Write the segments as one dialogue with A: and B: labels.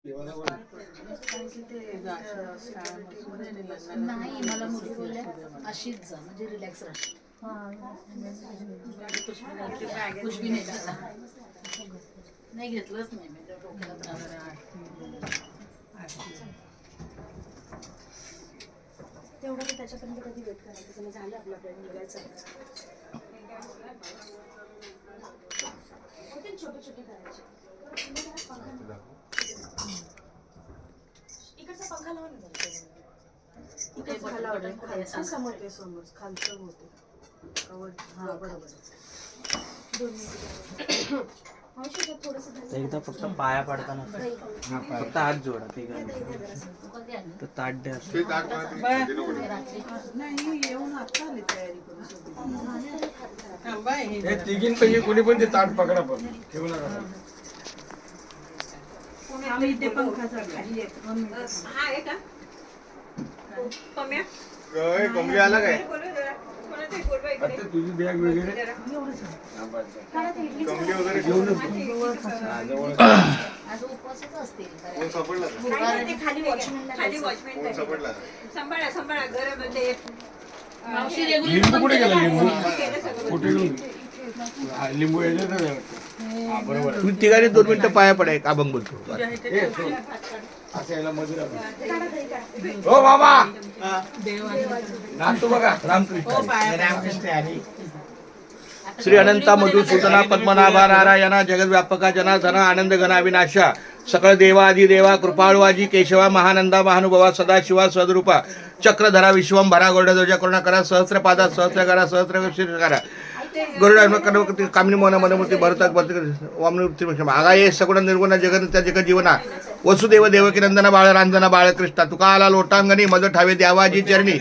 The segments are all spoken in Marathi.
A: नाही मला मुली बोलल्या अशीच जा म्हणजे रिलॅक्स राहशील. पुष्पी नाही दादा नाही घेतलंच नाही मी डोक्याला त्रास.
B: तेवढं की त्याच्यापर्यंत कधी वेट करायचं तुम्ही झालं आपलं आपल्याला निघायचं. छोटे छोटे करायचे. इकडचा पंखा लावा ना. इकडचा लावा खालचा समोर ते समोर खालचं होते कवर. हा बरोबर. 2 मिनिट
C: एकदा फक्त पाया पडताना फक्त हात जोडा ते तर ताट द्या.
D: तिघींपैकी कोणी पण ते ताट पकडा पण ठेवू नका.
E: कमली आला काय
D: तुझी बॅग वगैरे
E: कमली वगैरे घेऊनच
A: आज उपवासच असतील.
E: कोण सापडला कोण सापडला
F: सांभाळा घरामध्ये
A: मावशी
D: लिंबू कुठे गेला लिंबू कुठे गेलो लिंबू याच्यात हा बरोबर
G: तुम्ही तिघांनी 2 मिनिटं पाया पडाय का अभंग बोलतो.
D: असं याला मजूर हो बाबा नाचतो बघा
G: रामकृष्ण श्री अनंता मधुसूदना पद्मनाभा नारायणा जगद्व्यापका जनार्दन आनंद घना विनाशा सकळ देवा अधिदेवा कृपाळवाजी केशवा महानंदा महानुभवा सदाशिवा सदरूपा चक्रधरा विश्वंभरा गरुडध्वजा करुणाकरा सहस्रपादा सहस्रकरा सहस्रशिरकरा गरुड कामिनी मोहन मनमूर्ती भरतात वामनूर्ती आगा ये सगुण निर्गुण जगन्नित्य जगजीवना वसुदेव देवकी नंदना बाळ रांजना बाळकृष्णा तुका आला लोटांगणी मज ठावे द्यावाजी चरणी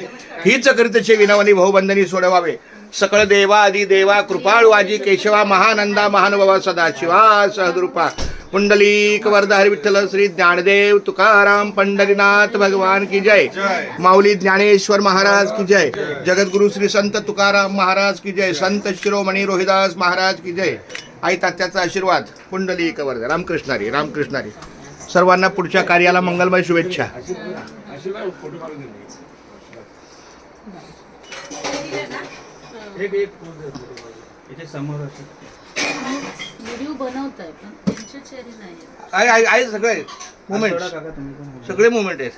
G: हीच करीतचे विनवनी भाऊबंधनी सोडवावे सकळ देवा अधिदेवा कृपाळवाजी केशवा महानंदा महानुभवा सदाशिवा सहद्रूपा पुंडलिक वरद हरी विठ्ठल श्री ज्ञानदेव तुकाराम पंढरीनाथ भगवान की जय. माऊली ज्ञानेश्वर महाराज की जय. जगद्गुरु श्री संत तुकाराम महाराज की जय. संत शिरोमणी रोहिदास महाराज की जय. आई तात्याचा आशीर्वाद. पुंडलिक वरद. रामकृष्णारी रामकृष्णारी. सर्वांना पुढच्या कार्याला मंगलमय शुभेच्छा.
C: समोर
A: व्हिडिओ बनवताय पण त्यांच्या चेहरे नाही.
G: आहे सगळे मुवमेंट सगळे मुवमेंट आहेत.